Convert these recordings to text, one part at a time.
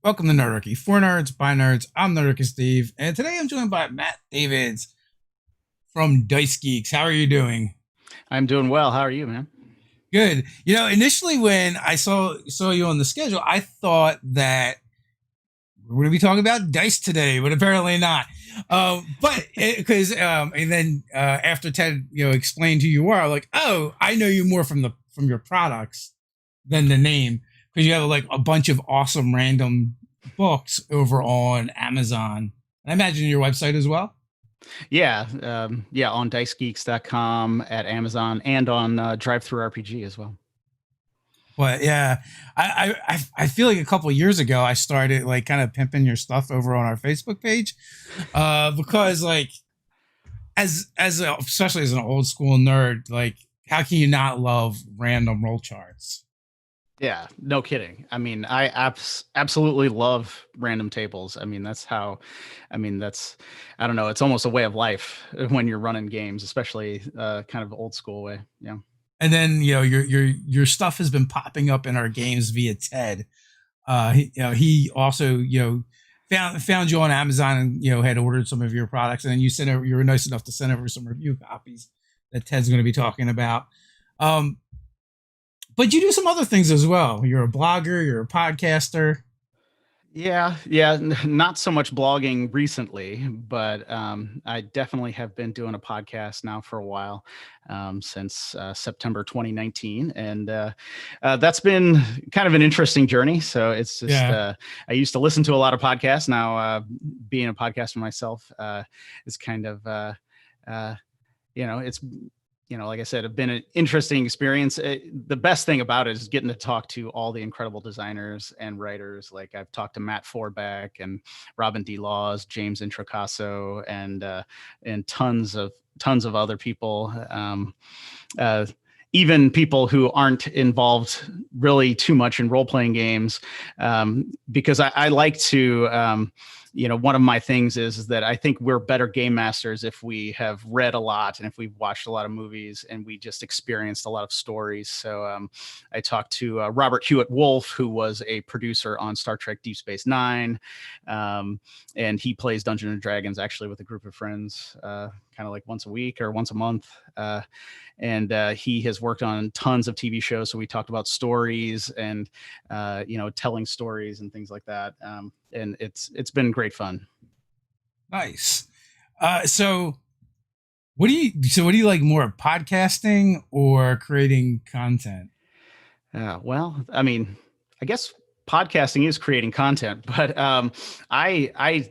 Welcome to Nerdarchy. For nerds, by nerds, I'm Nerdarchy Steve, and today I'm joined by Matt Davids from Dice Geeks. How are you doing? I'm doing well. How are you, man? Good. Initially when I saw you on the schedule, I thought that we're going to be talking about dice today, but apparently not. But because and then after Ted explained who you are, like, oh, I know you more from your products than the name, because you have like a bunch of awesome random books over on Amazon. I imagine your website as well. Yeah, on dicegeeks.com, at Amazon, and on DriveThruRPG as well. But yeah, I feel like a couple of years ago I started like kind of pimping your stuff over on our Facebook page, because like especially as an old school nerd, like how can you not love random roll charts? Yeah, no kidding. I mean, I absolutely love random tables. I mean, that's, I don't know, it's almost a way of life when you're running games, especially kind of old school way. Yeah. And then your stuff has been popping up in our games via Ted. He also found you on Amazon and had ordered some of your products, and then you were nice enough to send over some review copies that Ted's going to be talking about. Um, but you do some other things as well. You're a blogger, you're a podcaster. Yeah, not so much blogging recently, but I definitely have been doing a podcast now for a while, since September 2019, and that's been kind of an interesting journey. So it's just Yeah. I used to listen to a lot of podcasts. Now, being a podcaster myself is kind of uh, it's like I said, have been an interesting experience. The best thing about it is getting to talk to all the incredible designers and writers. Like I've talked to Matt Forbeck and Robin D. Laws, James Introcaso, and tons of other people. Uh, Even people who aren't involved really too much in role playing games, because I like to. One of my things is that I think we're better game masters if we have read a lot and if we've watched a lot of movies and we just experienced a lot of stories. So I talked to Robert Hewitt Wolf, who was a producer on Star Trek Deep Space Nine, and he plays Dungeons and Dragons actually with a group of friends, kind of like once a week or once a month. And he has worked on tons of TV shows. So we talked about stories and telling stories and things like that. And it's been great fun. Nice. So what do you like more, podcasting or creating content? Well, I mean, I guess podcasting is creating content, but I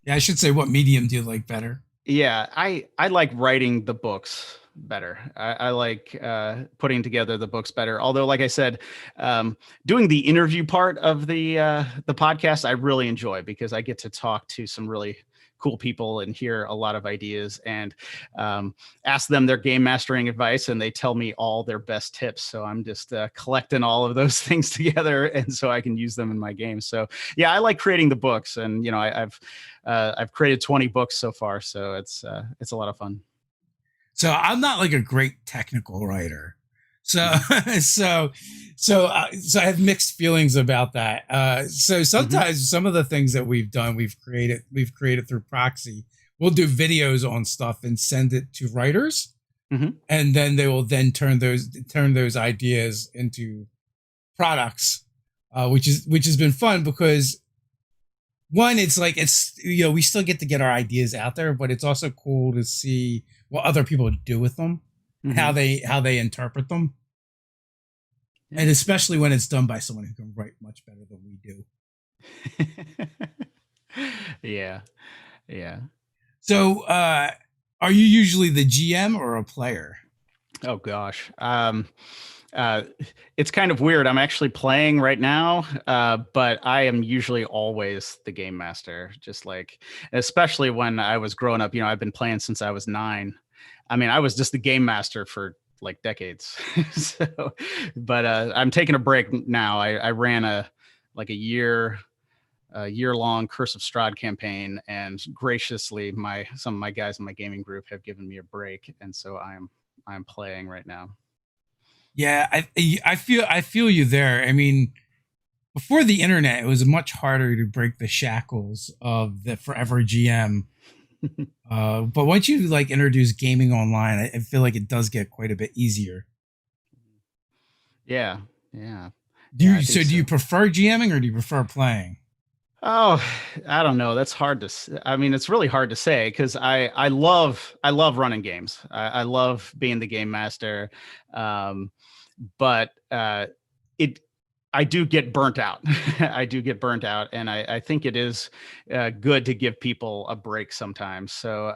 Yeah, I should say, what medium do you like better? yeah, I like writing the books better. I like putting together the books better. Although, like I said, doing the interview part of the podcast, I really enjoy because I get to talk to some really cool people and hear a lot of ideas and ask them their game mastering advice, and they tell me all their best tips. So I'm just collecting all of those things together, and so I can use them in my games. So yeah, I like creating the books, and I've created 20 books so far, so it's a lot of fun. So I'm not like a great technical writer. So Mm-hmm. so so I have mixed feelings about that. So Mm-hmm. sometimes some of the things that we've created through proxy. We'll do videos on stuff and send it to writers, Mm-hmm. and then they will then turn those ideas into products, which has been fun because one, it's like we still get our ideas out there, but it's also cool to see what other people do with them and Mm-hmm. how they interpret them, Yeah. and especially when it's done by someone who can write much better than we do. Yeah. Yeah. So, are you usually the GM or a player? Oh gosh. Uh, it's kind of weird. I'm actually playing right now, but I am usually always the game master. Just like, especially when I was growing up, I've been playing since I was 9. I mean, I was just the game master for like decades. So, but I'm taking a break now. I ran like a year long Curse of Strahd campaign, and graciously, some of my guys in my gaming group have given me a break, and so I'm playing right now. Yeah, I feel you there. I mean, before the internet, it was much harder to break the shackles of the forever GM. But once you like introduce gaming online, I feel like it does get quite a bit easier. Yeah, yeah, Do yeah. I you think so do you so. prefer GMing or do you prefer playing? Oh, I don't know. That's hard to. I mean, it's really hard to say because I love running games. I love being the game master, um, but it I do get burnt out. I do get burnt out, and I think it is good to give people a break sometimes. So,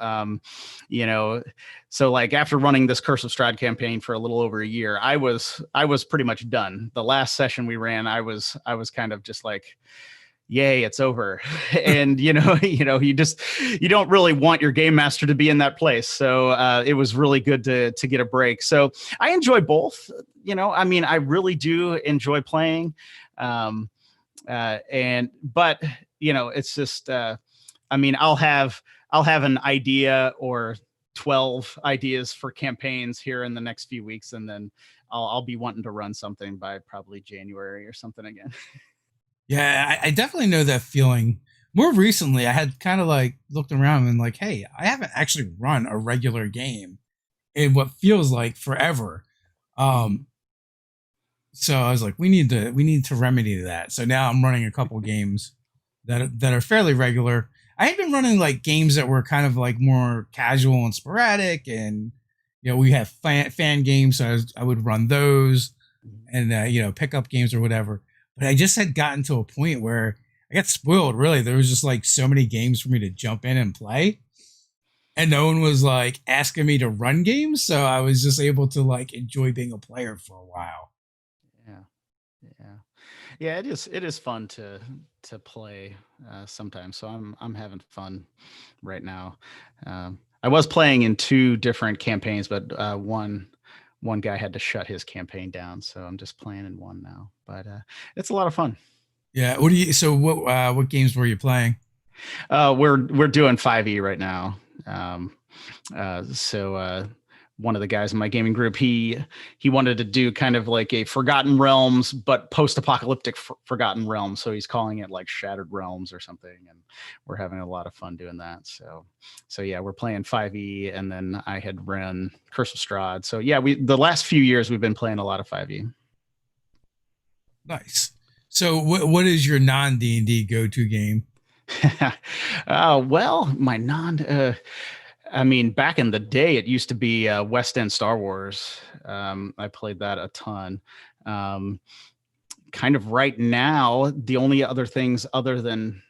you know, so like after running this Curse of Strahd campaign for a little over a year, I was pretty much done. The last session we ran, I was kind of just like, yay, it's over. And you don't really want your game master to be in that place. So it was really good to get a break. So I enjoy both. I mean, I really do enjoy playing. um and but it's just I mean, I'll have an idea or 12 ideas for campaigns here in the next few weeks, and then I'll be wanting to run something by probably January or something again. Yeah, I definitely know that feeling. More recently, I had kind of like looked around and like, hey, I haven't actually run a regular game in what feels like forever. Mhm. Um, so I was like, we need to remedy that. So now I'm running a couple games that are fairly regular. I had been running like games that were kind of like more casual and sporadic, and we have fan games, so I would run those, and pick up games or whatever. But I just had gotten to a point where I got spoiled. Really, there was just like so many games for me to jump in and play, and no one was like asking me to run games, so I was just able to like enjoy being a player for a while. Yeah. Yeah. Yeah, it is fun to play sometimes. So I'm having fun right now. I was playing in two different campaigns, but one guy had to shut his campaign down, so I'm just playing in one now. But it's a lot of fun. Yeah. What games were you playing? We're doing 5e right now. Um, so one of the guys in my gaming group, he wanted to do kind of like a Forgotten Realms, but post-apocalyptic Forgotten Realms. So he's calling it like Shattered Realms or something, and we're having a lot of fun doing that. So yeah, we're playing 5e, and then I had run Curse of Strahd. So yeah, we the last few years we've been playing a lot of 5e. Nice. So what is your non D&D go to game? Well, my non. I mean, back in the day, it used to be West End Star Wars. I played that a ton. Um, Kind of right now, the only other things other than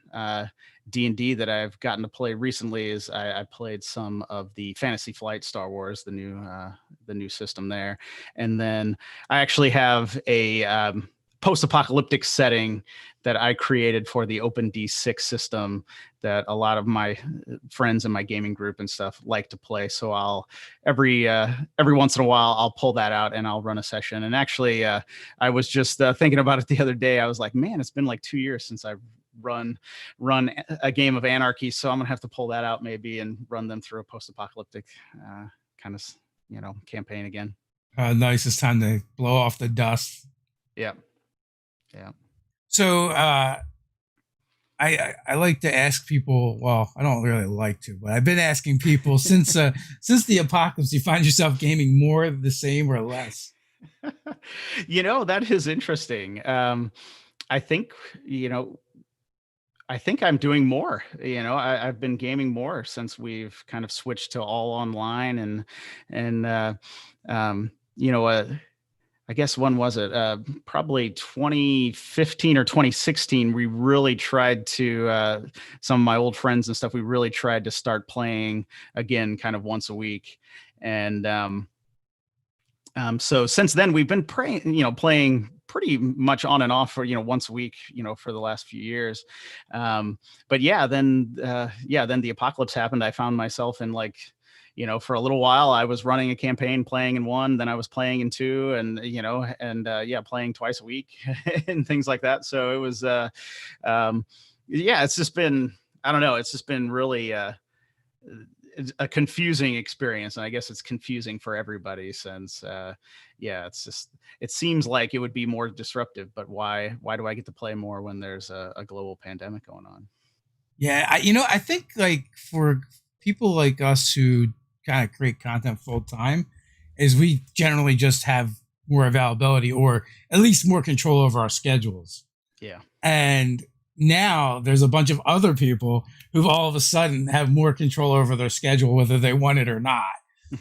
D&D that I've gotten to play recently is I played some of the Fantasy Flight Star Wars, the new system there, and then I actually have a post-apocalyptic setting that I created for the OpenD6 system that a lot of my friends in my gaming group and stuff like to play. So I'll every once in a while I'll pull that out and I'll run a session. And actually, I was just thinking about it the other day. I was like, man, it's been like 2 years since I've run a game of Anarchy, so I'm gonna have to pull that out maybe and run them through a post-apocalyptic kind of campaign again. Nice. It's time to blow off the dust. Yeah, yeah. So I like to ask people. Well, I don't really like to, but I've been asking people since the apocalypse. You find yourself gaming more, the same, or less? That is interesting. I think you know I think I'm doing more. I've been gaming more since we've kind of switched to all online, and um, you know, uh, I guess when was it? Probably 2015 or 2016. We really tried to some of my old friends and stuff. We really tried to start playing again, kind of once a week, and so since then we've been playing pretty much on and off for once a week for the last few years. But then the apocalypse happened. I found myself in like for a little while I was running a campaign, playing in one, then I was playing in two, and playing twice a week and things like that. So it was it's just been, I don't know, it's just been really it's a confusing experience, and I guess it's confusing for everybody since it seems like it would be more disruptive, but why do I get to play more when there's a global pandemic going on? Yeah, I think like for people like us who kind of create content full time, is we generally just have more availability or at least more control over our schedules. Yeah. And now there's a bunch of other people who all of a sudden have more control over their schedule, whether they want it or not.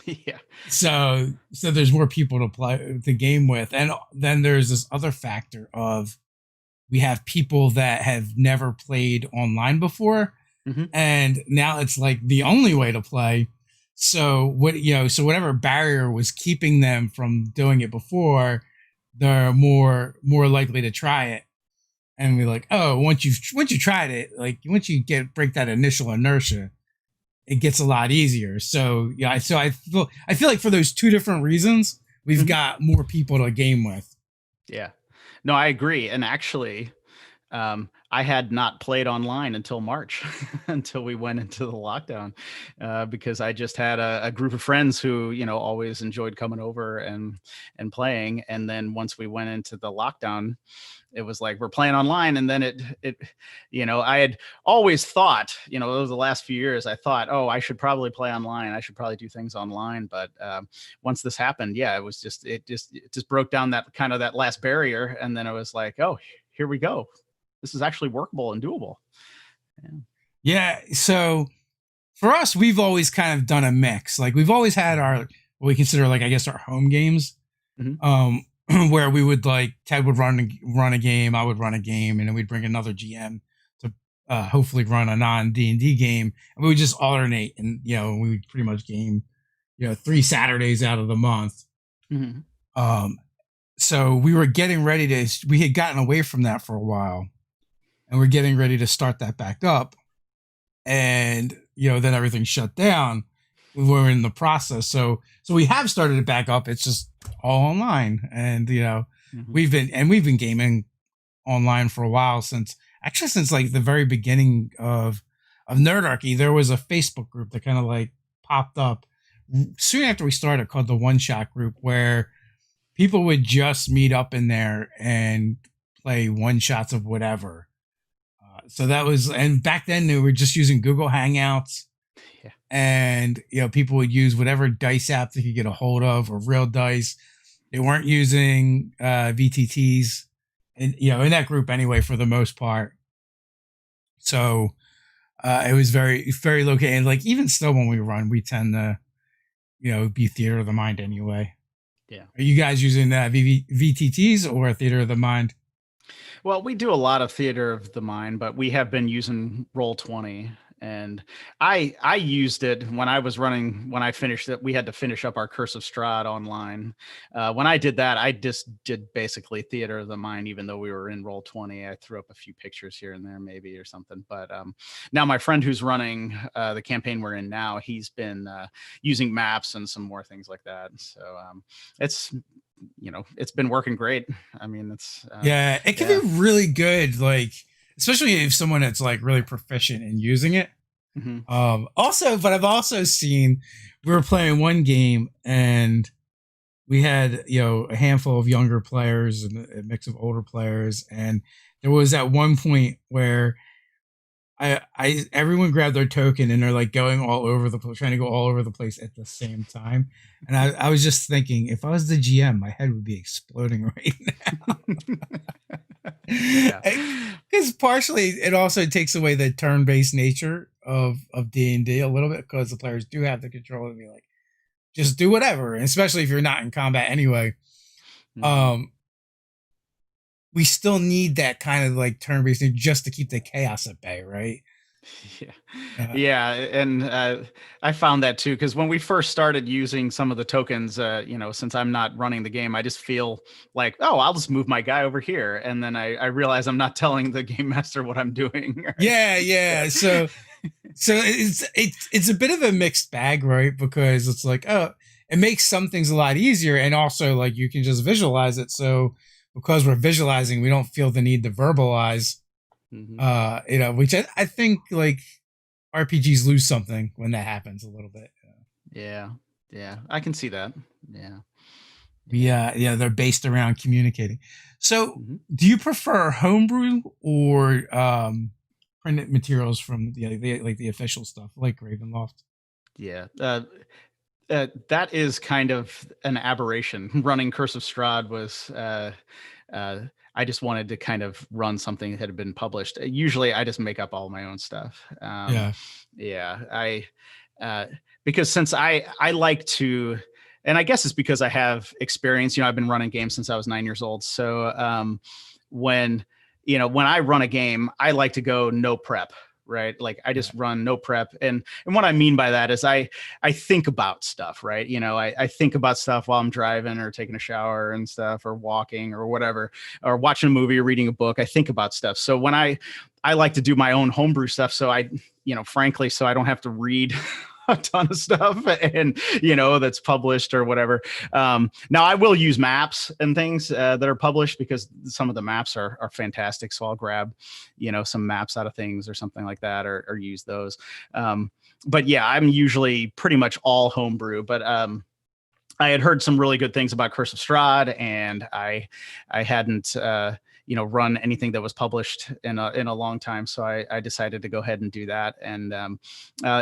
Yeah. So there's more people to play the game with. And then there's this other factor of we have people that have never played online before. Mm-hmm. And now it's like the only way to play. So so whatever barrier was keeping them from doing it before, they're more likely to try it. And we're like, oh, once you tried it, like once you break that initial inertia, it gets a lot easier. So yeah, so I feel like for those two different reasons, we've Mm-hmm. got more people to game with. Yeah. No, I agree. And actually, I had not played online until March, until we went into the lockdown, because I just had a group of friends who, always enjoyed coming over and playing. And then once we went into the lockdown, it was like we're playing online. And then I had always thought, over the last few years, I thought, oh, I should probably play online. I should probably do things online. But once this happened, yeah, it just broke down that last barrier. And then it was like, oh, here we go. This is actually workable and doable. Yeah. So for us, we've always kind of done a mix. Like we've always had what we consider like, I guess, our home games, where we would like Ted would run a game, I would run a game, and then we'd bring another GM to hopefully run a non D&D game, and we would just alternate, and we would pretty much game 3 Saturdays out of the month. Mm-hmm. So we were getting ready we had gotten away from that for a while, and we're getting ready to start that back up. And, then everything shut down. We were in the process. So we have started it back up. It's just all online. And, Mm-hmm. we've been gaming online for a while since like the very beginning of Nerdarchy. There was a Facebook group that kind of like popped up soon after we started called the One Shot Group, where people would just meet up in there and play one shots of whatever. So that was, and back then they were just using Google Hangouts. Yeah. And, people would use whatever dice app they could get a hold of, or real dice. They weren't using VTTs, and, in that group anyway, for the most part. So it was very, very located. And like, even still when we run, we tend to, be theater of the mind anyway. Yeah. Are you guys using VTTs or theater of the mind? Well, we do a lot of theater of the mind, but we have been using Roll20, and I used it when I was running. When I finished it, we had to finish up our Curse of Strahd online. When I did that, I just did basically theater of the mind, even though we were in Roll20. I threw up a few pictures here and there, maybe, or something. But now my friend who's running the campaign we're in now, he's been using maps and some more things like that. So it's been working great. I mean, it can be really good, like especially if someone that's like really proficient in using it. Mm-hmm. But I've also seen, we were playing one game and we had a handful of younger players and a mix of older players, and there was at one point where everyone grabbed their token and they're like going all over the place, trying to go all over the place at the same time. And I was just thinking, if I was the GM, my head would be exploding right now. Because partially it also takes away the turn-based nature of D&D a little bit, because the players do have the control to be like, just do whatever. And especially if you're not in combat anyway. Mm-hmm. We still need that kind of like turn-based just to keep the chaos at bay, right? Yeah. And I found that too, because when we first started using some of the tokens, since I'm not running the game, I just feel like, oh, I'll just move my guy over here. And then I realize I'm not telling the game master what I'm doing. Right? Yeah. So it's a bit of a mixed bag, right? Because it's like, oh, it makes some things a lot easier. And also like you can just visualize it. So because we're visualizing, we don't feel the need to verbalize, which I think like RPGs lose something when that happens a little bit. Yeah. Yeah. I can see that. Yeah. Yeah, they're based around communicating. So, Mhm. do you prefer homebrew or printed materials from the official stuff, like Ravenloft? Yeah. That is kind of an aberration. Running Curse of Strahd was, uh, I just wanted to kind of run something that had been published. Usually, I just make up all my own stuff. Yeah, Yeah, uh, because since I like to, and I guess it's because I have experience. I've been running games since I was 9 years old. So when when I run a game, I like to go no prep, right? Like I yeah, just run no prep, and what I mean by that is I think about stuff, right? I think about stuff while I'm driving or taking a shower and stuff, or walking or whatever, or watching a movie or reading a book. I think about stuff. So when I like to do my own homebrew stuff, so frankly, so I don't have to read a ton of stuff and that's published or whatever. Now I will use maps and things that are published, because some of the maps are fantastic. So I'll grab some maps out of things or something like that, or use those. But yeah, I'm usually pretty much all homebrew. But I had heard some really good things about Curse of Strahd, and I hadn't run anything that was published in a long time, so I decided to go ahead and do that, and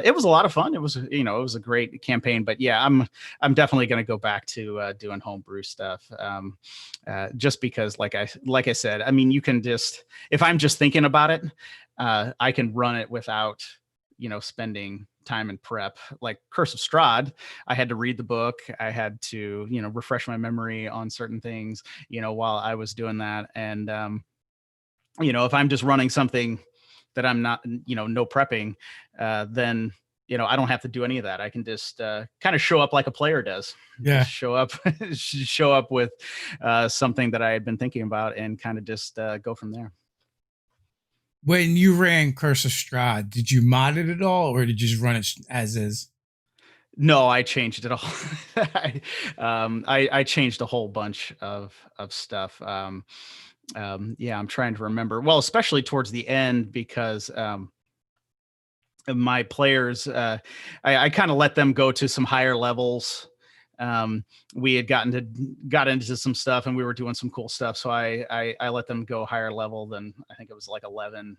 it was a lot of fun. It was it was a great campaign. But yeah, I'm definitely going to go back to doing homebrew stuff, just because, like I said, I mean, you can just, if I'm just thinking about it, I can run it without spending time in prep. Like Curse of Strahd, I had to read the book. I had to, refresh my memory on certain things, while I was doing that. And, if I'm just running something that I'm not, no prepping, then, I don't have to do any of that. I can just kind of show up like a player does. yeah. Just show up, show up with something that I had been thinking about, and kind of just go from there. When you ran Curse of Strahd, did you mod it at all, or did you just run it as is? No, I changed it all. I changed a whole bunch of stuff. Yeah, I'm trying to remember. Well, especially towards the end, because my players, I kind of let them go to some higher levels. We had got into some stuff, and we were doing some cool stuff. So I let them go higher level than, I think it was like 11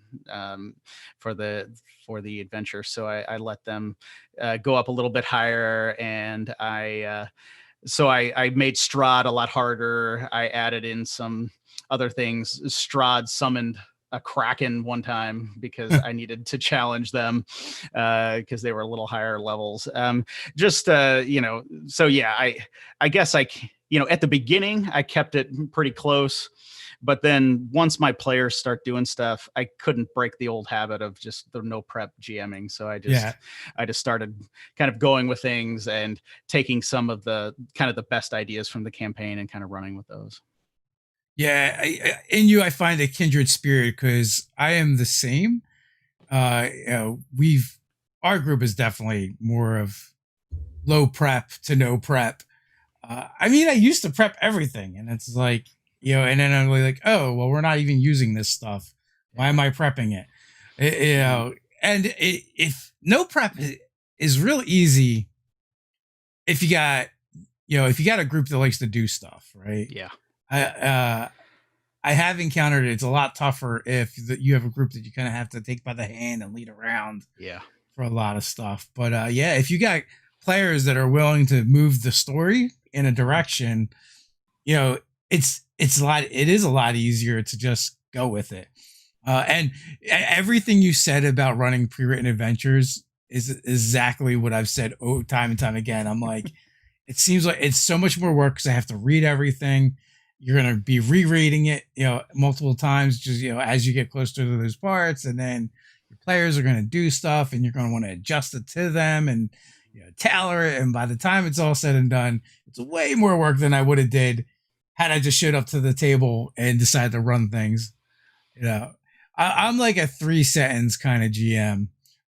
for the adventure. So I let them go up a little bit higher, and so I made Strahd a lot harder. I added in some other things. Strahd summoned a Kraken one time because I needed to challenge them, because they were a little higher levels. Just so yeah, I guess at the beginning I kept it pretty close, but then once my players start doing stuff, I couldn't break the old habit of just the no prep GMing. So I Yeah, just started kind of going with things and taking some of the kind of the best ideas from the campaign and kind of running with those. yeah. In you, I find a kindred spirit because I am the same. We've our group is definitely more of low prep to no prep. I mean, I used to prep everything, and it's like, and then I'm like, oh, well, we're not even using this stuff. Why Yeah. am I prepping it? And if no prep is real easy if you got, if you got a group that likes to do stuff, right? Yeah. I have encountered it's a lot tougher if you have a group that you kind of have to take by the hand and lead around Yeah. for a lot of stuff. But yeah, if you got players that are willing to move the story in a direction, you know, it is a lot easier to just go with it. And everything you said about running pre-written adventures is exactly what I've said time and time again. I'm like, it seems like it's so much more work because I have to read everything. You're gonna be rereading it, multiple times, just as you get closer to those parts, and then your players are gonna do stuff, and you're gonna want to adjust it to them, and tailor it. And by the time it's all said and done, it's way more work than I would have did had I just showed up to the table and decided to run things. I'm like a 3 sentence kind of GM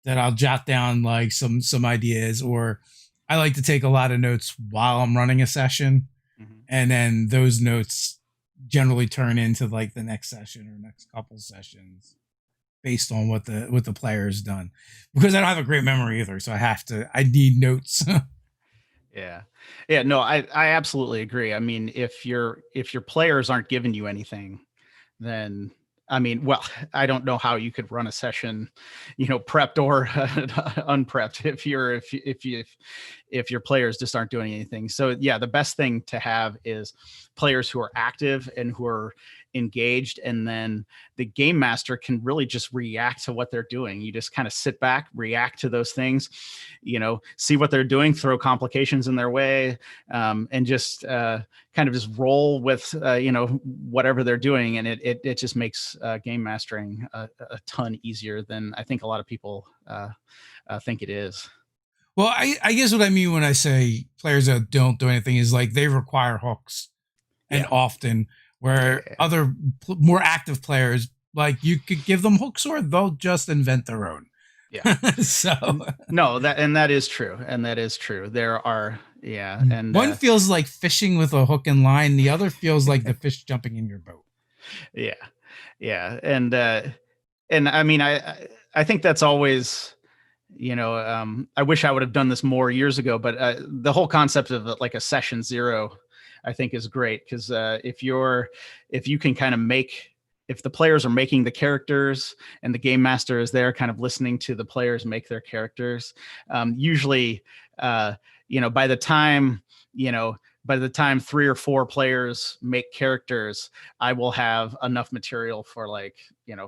that I'll jot down like some ideas, or I like to take a lot of notes while I'm running a session, Mhm. and then those notes generally turn into like the next session or next couple sessions. based on what the player has done, because I don't have a great memory either. So I need notes. Yeah. Yeah. No, I absolutely agree. I mean, if your players aren't giving you anything, then I mean, well, I don't know how you could run a session, prepped or unprepped if your players just aren't doing anything. So yeah, the best thing to have is players who are active and who are engaged, and then the game master can really just react to what they're doing. You just kind of sit back, react to those things, see what they're doing, throw complications in their way, and just kind of just roll with whatever they're doing, and it just makes game mastering a ton easier than I think a lot of people think it is. Well, I guess what I mean when I say players that don't do anything is like they require hooks, and often where other more active players, like you could give them hooks or they'll just invent their own. Yeah. So no, that is true. There are, and one feels like fishing with a hook and line. The other feels like the fish jumping in your boat. Yeah. Yeah. And I mean, I think that's always, I wish I would have done this more years ago, but the whole concept of like a session zero, I think is great. Because if you can kind of if the players are making the characters and the game master is there kind of listening to the players make their characters, usually, by the time 3 or 4 players make characters, I will have enough material for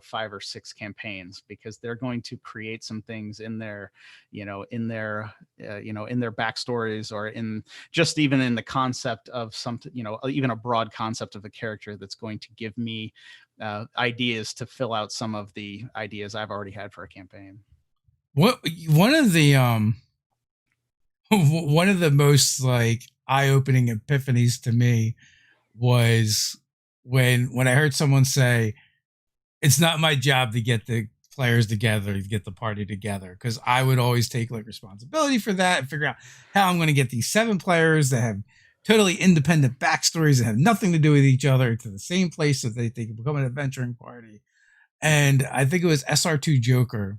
5 or 6 campaigns, because they're going to create some things in their backstories, or even in the concept of something, even a broad concept of a character that's going to give me ideas to fill out some of the ideas I've already had for a campaign. One of the most eye-opening epiphanies to me was when I heard someone say, it's not my job to get the players together, to get the party together, because I would always take responsibility for that and figure out how I'm going to get these 7 players that have totally independent backstories that have nothing to do with each other to the same place so they can become an adventuring party. And I think it was SR2 Joker,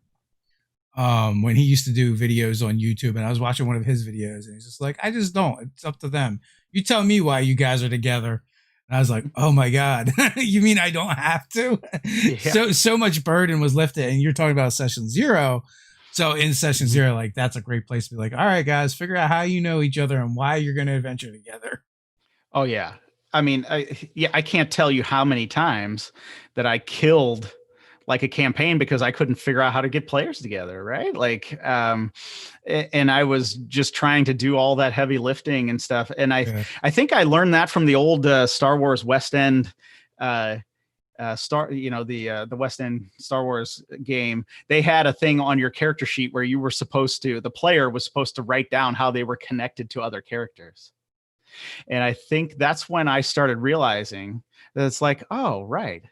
when he used to do videos on YouTube, and I was watching one of his videos, and he's just like, I just don't. It's up to them. You tell me why you guys are together. And I was like, oh my God, you mean I don't have to? Yeah. So much burden was lifted, and you're talking about session zero. So in session zero, that's a great place to be like, all right, guys, figure out how you know each other and why you're going to adventure together. Oh yeah. I mean, I can't tell you how many times that I killed a campaign because I couldn't figure out how to get players together. Right. And I was just trying to do all that heavy lifting and stuff. And I think I learned that from the old Star Wars West End, the West End Star Wars game. They had a thing on your character sheet where the player was supposed to write down how they were connected to other characters. And I think that's when I started realizing that it's like, oh, right.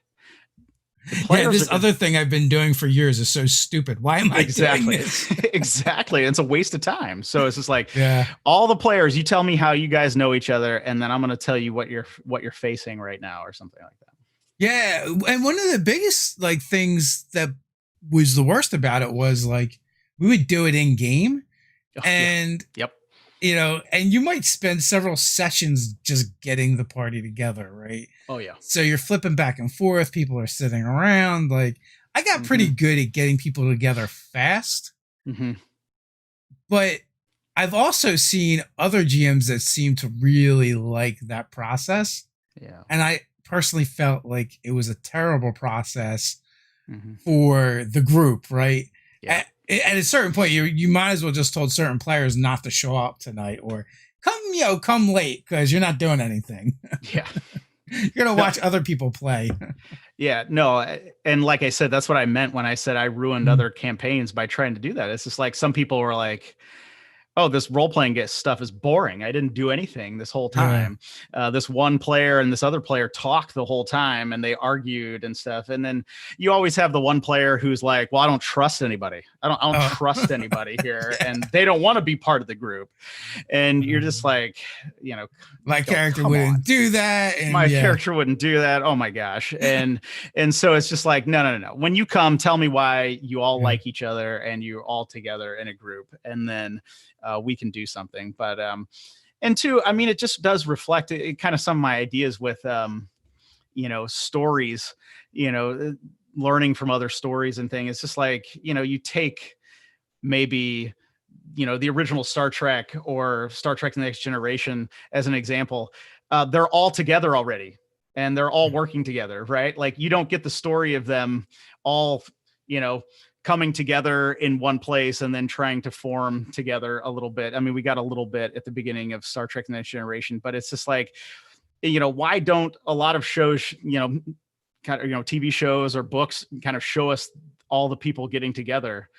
This other thing I've been doing for years is so stupid. Why am I doing this? Exactly. It's a waste of time. So it's just all the players, you tell me how you guys know each other, and then I'm going to tell you what you're facing right now, or something like that. Yeah. And one of the biggest things that was the worst about it was we would do it in game, and yep. And you might spend several sessions just getting the party together, right? Oh, yeah. So you're flipping back and forth. People are sitting around. I got pretty good at getting people together fast. Mm-hmm. But I've also seen other GMs that seem to really like that process. Yeah. And I personally felt like it was a terrible process for the group, right? Yeah. At a certain point, you might as well just told certain players not to show up tonight, or come late because you're not doing anything. Yeah. You're going to watch other people play. Yeah, no. And like I said, that's what I meant when I said I ruined other campaigns by trying to do that. It's just some people were like, oh, this role-playing stuff is boring. I didn't do anything this whole time. This one player and this other player talked the whole time and they argued and stuff. And then you always have the one player who's like, well, I don't trust anybody. I don't trust anybody here. And they don't want to be part of the group. And you're just like, my character wouldn't do that. And my character wouldn't do that. Oh my gosh. And so it's just like, no. When you come, tell me why you all like each other and you're all together in a group. And then we can do something. But and two, I mean, it just does reflect it kind of some of my ideas with stories, learning from other stories and things. It's just like, you take maybe the original Star Trek or Star Trek The Next Generation as an example. They're all together already and they're all working together, right? Like you don't get the story of them all coming together in one place and then trying to form together a little bit. I mean, we got a little bit at the beginning of Star Trek The Next Generation, but it's just like, why don't a lot of shows, TV shows or books kind of show us all the people getting together?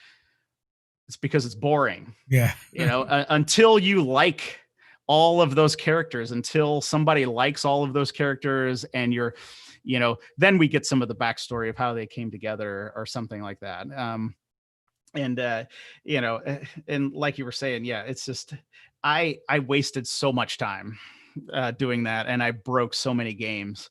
It's because it's boring. Yeah. Until you like all of those characters, until somebody likes all of those characters and you're, then we get some of the backstory of how they came together or something like that. And like you were saying, it's just, I wasted so much time doing that. And I broke so many games.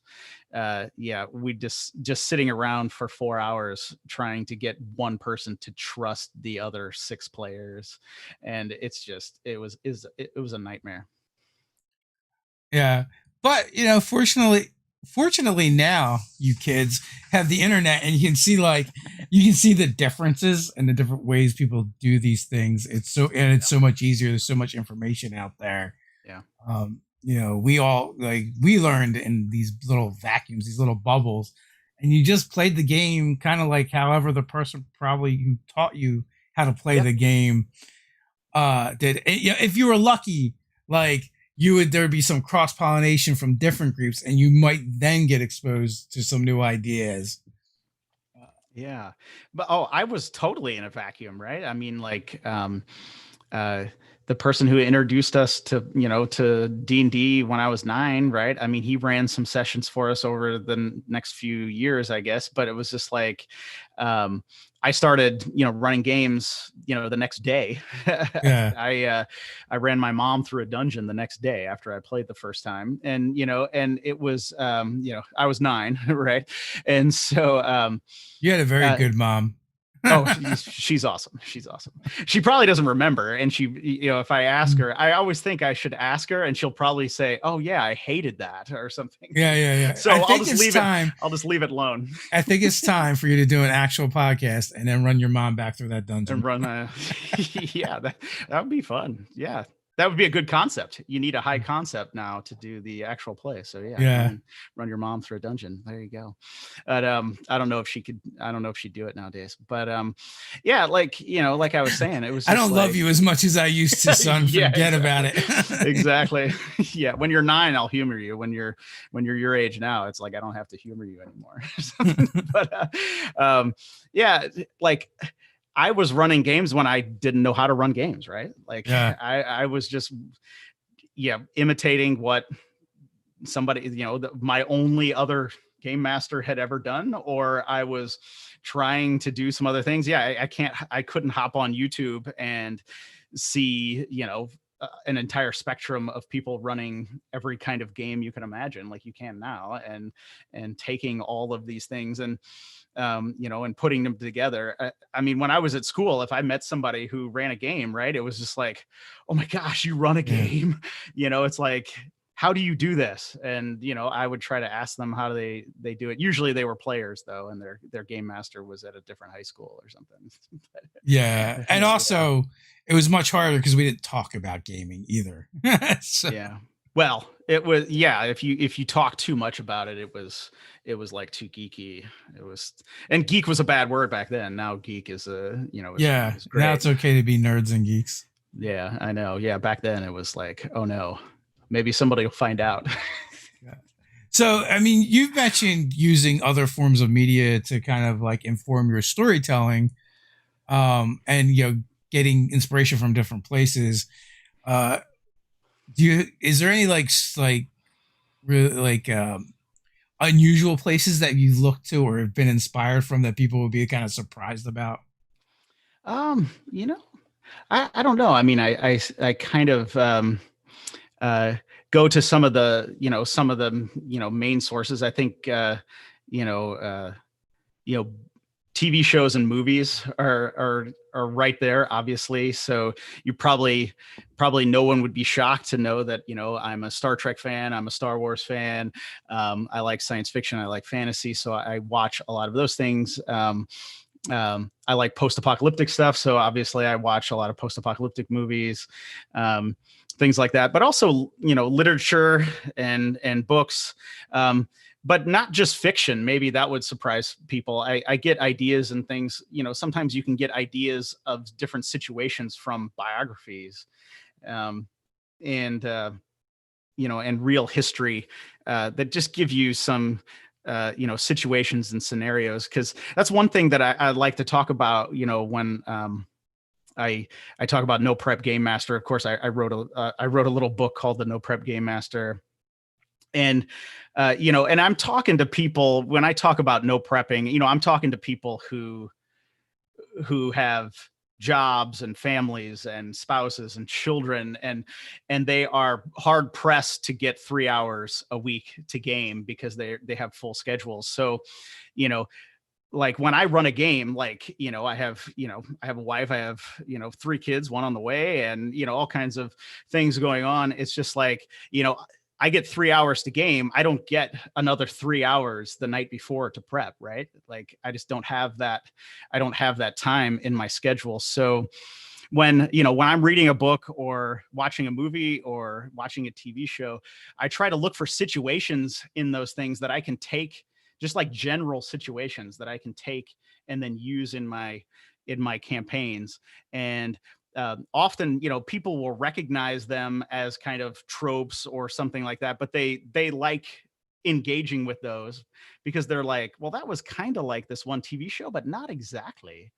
We just sitting around for 4 hours trying to get one person to trust the other 6 players. And it's just, it was a nightmare. Yeah. But, fortunately now you kids have the internet and you can see the differences and the different ways people do these things. It's so much easier. There's so much information out there. Yeah. We learned in these little vacuums, these little bubbles, and you just played the game kind of like however the person probably who taught you how to play the game did. If you were lucky, like there'd be some cross-pollination from different groups and you might then get exposed to some new ideas. Yeah. But, I was totally in a vacuum, right? I mean, like, the person who introduced us to D&D when I was 9, right? I mean, he ran some sessions for us over the next few years, I guess, but it was just like, I started, running games, the next day. Yeah. I ran my mom through a dungeon the next day after I played the first time. And, and it was, I was 9, right? And so, you had a very good mom. Oh, she's awesome. She's awesome. She probably doesn't remember. And she, if I ask her, I always think I should ask her and she'll probably say, oh yeah, I hated that or something. Yeah. So I'll just leave it alone. I think it's time for you to do an actual podcast and then run your mom back through that dungeon. And run that would be fun. Yeah. That would be a good concept. You need a high concept now to do the actual play. So run your mom through a dungeon. There you go. But I don't know if she'd do it nowadays. But like I was saying, it was. I don't love you as much as I used to, son. Forget about it. Exactly. Yeah. When you're 9, I'll humor you. When you're your age now, it's like I don't have to humor you anymore. But like. I was running games when I didn't know how to run games, right? Like I was just, imitating what somebody, my only other game master had ever done, or I was trying to do some other things. Yeah. I couldn't hop on YouTube and see, an entire spectrum of people running every kind of game you can imagine, like you can now, and taking all of these things and, and putting them together. I mean, when I was at school, if I met somebody who ran a game, right, it was just like, oh my gosh, you run a game. It's like, how do you do this? And, I would try to ask them how do they do it. Usually they were players though, and their game master was at a different high school or something. Yeah. And also it was much harder because we didn't talk about gaming either. Yeah. Well, it was, if you talk too much about it, it was like too geeky. And geek was a bad word back then. Now geek is it's great. Now it's okay to be nerds and geeks. Yeah, I know. Yeah. Back then it was like, oh no, maybe somebody will find out. So, I mean, you've mentioned using other forms of media to kind of like inform your storytelling. And, getting inspiration from different places. Uh, is there any like really unusual places that you look to or have been inspired from that people would be kind of surprised about? You know, I don't know. I mean, I kind of uh, go to some of the main sources. I think you know uh, you know TV shows and movies are right there, obviously. So you probably no one would be shocked to know that I'm a Star Trek fan, I'm a Star Wars fan. I like science fiction, I like fantasy, so I watch a lot of those things. I like post-apocalyptic stuff, so obviously I watch a lot of post-apocalyptic movies, things like that. But also, literature and books, but not just fiction. Maybe that would surprise people. I get ideas and things. Sometimes you can get ideas of different situations from biographies, um, and real history that just give you some situations and scenarios, because that's one thing that I like to talk about when I talk about No Prep Game Master. Of course, I wrote a little book called The No Prep Game Master, and and I'm talking to people when I talk about no prepping. I'm talking to people who have jobs and families and spouses and children, and they are hard pressed to get 3 hours a week to game because they have full schedules. So like when I run a game, like I have a wife, I have 3 kids, one on the way, and all kinds of things going on. It's just like I get 3 hours to game. I don't get another 3 hours the night before to prep, right? Like I just don't have that. I don't have that time in my schedule. So when I'm reading a book or watching a movie or watching a TV show, I try to look for situations in those things that I can take, just like general situations that I can take and then use in my campaigns. And often people will recognize them as kind of tropes or something like that, but they like engaging with those because they're like, well, that was kind of like this one TV show, but not exactly,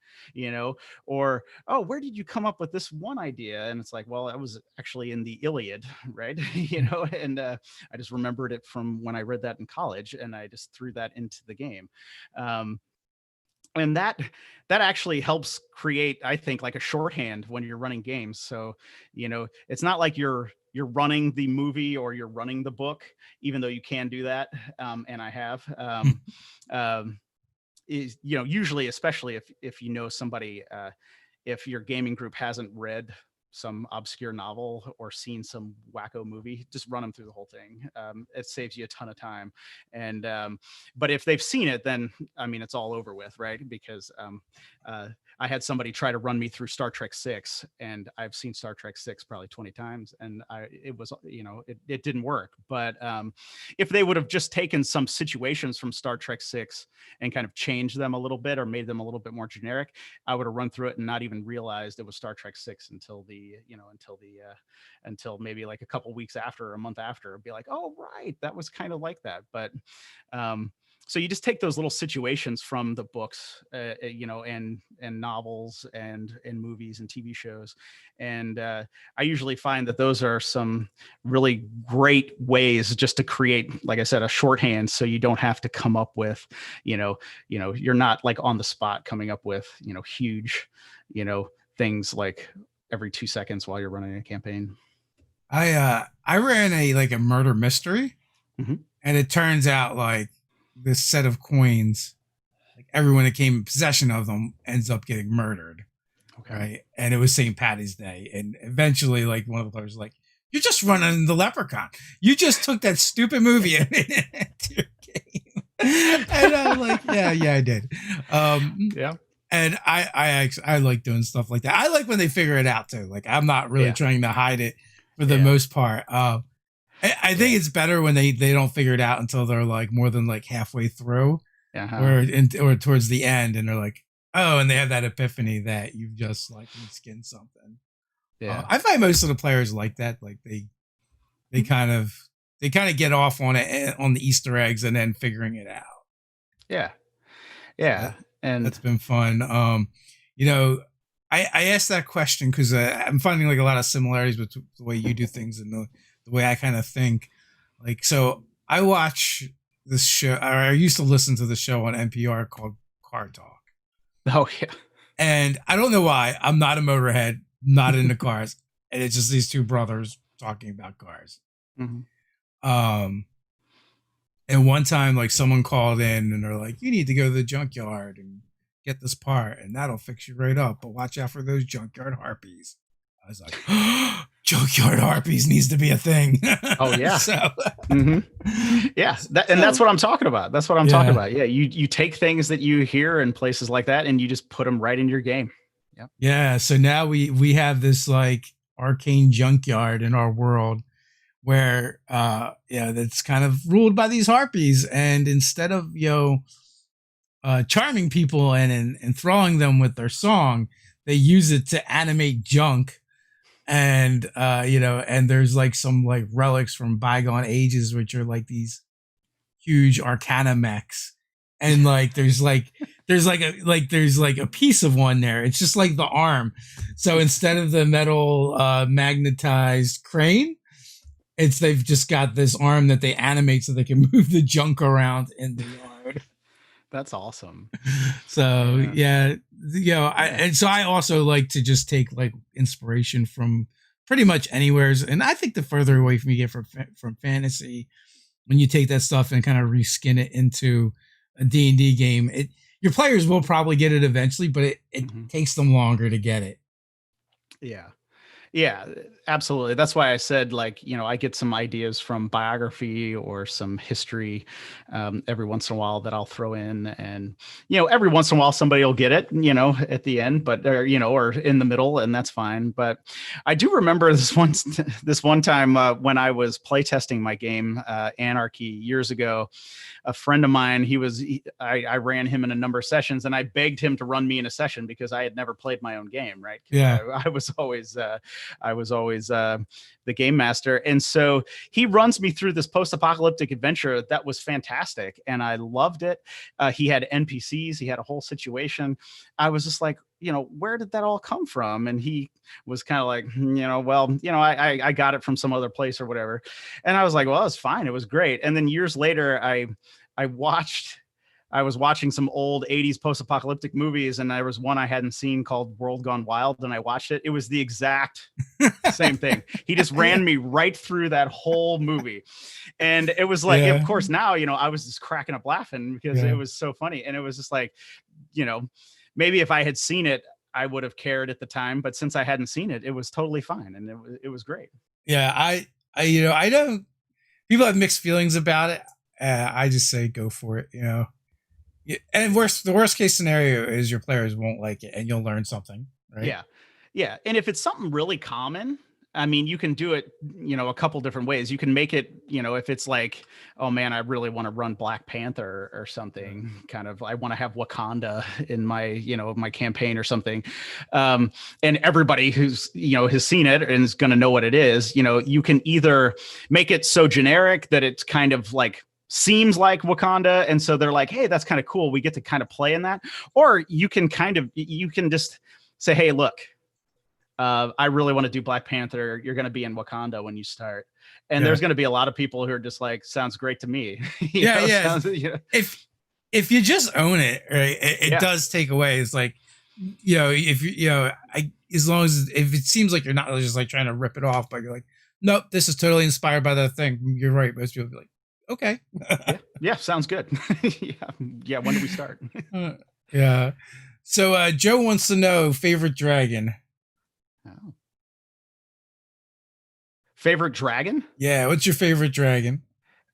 or, oh, where did you come up with this one idea? And it's like, well, that was actually in the Iliad, right? And I just remembered it from when I read that in college, and I just threw that into the game. And that actually helps create, I think, like a shorthand when you're running games. So it's not like you're running the movie or you're running the book, even though you can do that, and I have. Is usually, especially if somebody, if your gaming group hasn't read some obscure novel or seen some wacko movie, just run them through the whole thing. It saves you a ton of time. And but if they've seen it, then I mean, it's all over with, right? Because I had somebody try to run me through Star Trek 6, and I've seen Star Trek 6 probably 20 times, and it was, it didn't work. But if they would have just taken some situations from Star Trek 6 and kind of changed them a little bit or made them a little bit more generic, I would have run through it and not even realized it was Star Trek 6 until maybe like a couple weeks after or a month after. Be like, oh right, that was kind of like that. But so you just take those little situations from the books, and novels and movies and TV shows, and I usually find that those are some really great ways just to create, like I said, a shorthand, so you don't have to come up with, you're not like on the spot coming up with, huge, things like every 2 seconds while you're running a campaign. I ran a murder mystery, Mm-hmm. and it turns out like this set of coins, like everyone that came in possession of them ends up getting murdered. Okay. Right. And it was St. Patty's Day. And eventually, like, one of the players was like, you're just running the Leprechaun. You just took that stupid movie and made it into your game. And I'm like, yeah, I did. Yeah. And I like doing stuff like that. I like when they figure it out too. Like, I'm not really trying to hide it for the most part. I think it's better when they don't figure it out until they're like more than like halfway through, or towards the end, and they're like, oh, and they have that epiphany that you've just like skinned something. Yeah, I find most of the players like that. Like they kind of get off on it, on the Easter eggs, and then figuring it out. Yeah, and that's been fun. You know, I asked that question because I'm finding like a lot of similarities with the way you do things and the way I kind of think. Like, so I watch this show, or I used to listen to the show on NPR called Car Talk. Oh yeah. And I don't know why. I'm not a motorhead, not into cars. And it's just these two brothers talking about cars. Mhm. And one time, like someone called in and they're like, "You need to go to the junkyard and get this part, and that'll fix you right up. But watch out for those junkyard harpies." I was like, "Junkyard harpies needs to be a thing." Oh yeah. So, Yeah, and that's what I'm talking about. That's what I'm Yeah. talking about. Yeah, you take things that you hear in places like that, and you just put them right in your game. yeah. So now we have this like arcane junkyard in our world where yeah, that's kind of ruled by these harpies, and instead of charming people and enthralling them with their song, they use it to animate junk. And and there's like some like relics from bygone ages, which are like these huge arcana mechs. And like there's like a piece of one there. It's just like the arm. So instead of the metal magnetized crane, they've just got this arm that they animate so they can move the junk around in the yard. That's awesome. So yeah, and so I also like to just take like inspiration from pretty much anywheres. And I think the further away from you get from fantasy, when you take that stuff and kind of reskin it into a D&D game, your players will probably get it eventually, but it takes them longer to get it. Yeah. Yeah, absolutely. That's why I said, like, I get some ideas from biography or some history every once in a while that I'll throw in. And, every once in a while somebody will get it, at the end, but, or in the middle, and that's fine. But I do remember this one time when I was playtesting my game, Anarchy, years ago. A friend of mine, I ran him in a number of sessions, and I begged him to run me in a session because I had never played my own game. Right. Yeah. I was always the game master. And so he runs me through this post-apocalyptic adventure that was fantastic. And I loved it. He had NPCs, he had a whole situation. I was just like, where did that all come from? And he was kind of like, I got it from some other place or whatever. And I was like, well, it's fine. It was great. And then years later, I was watching some old 80s post-apocalyptic movies, and there was one I hadn't seen called World Gone Wild, and I watched it. It was the exact same thing. He just ran me right through that whole movie. And it was like, of course, now, I was just cracking up laughing because it was so funny. And it was just like, maybe if I had seen it, I would have cared at the time. But since I hadn't seen it, it was totally fine. And it was great. Yeah, I don't, people have mixed feelings about it. I just say go for it, And the worst case scenario is your players won't like it and you'll learn something, right? Yeah. Yeah. And if it's something really common, I mean, you can do it, a couple different ways. You can make it, if it's like, oh man, I really want to run Black Panther or something, kind of, I want to have Wakanda in my, my campaign or something. And everybody who's, has seen it and is going to know what it is, you can either make it so generic that it's kind of like, seems like Wakanda. And so they're like, hey, that's kind of cool. We get to kind of play in that. Or you can just say, hey, look, I really want to do Black Panther. You're going to be in Wakanda when you start. And there's going to be a lot of people who are just like, sounds great to me. Sounds, if you just own it, right, it does take away. It's like, if as long as, if it seems like you're not just like trying to rip it off, but you're like, nope, this is totally inspired by that thing. You're right. Most people be like, okay. Yeah, sounds good. Yeah. When do we start? Yeah. So Joe wants to know favorite dragon. Oh. Favorite dragon? Yeah, what's your favorite dragon?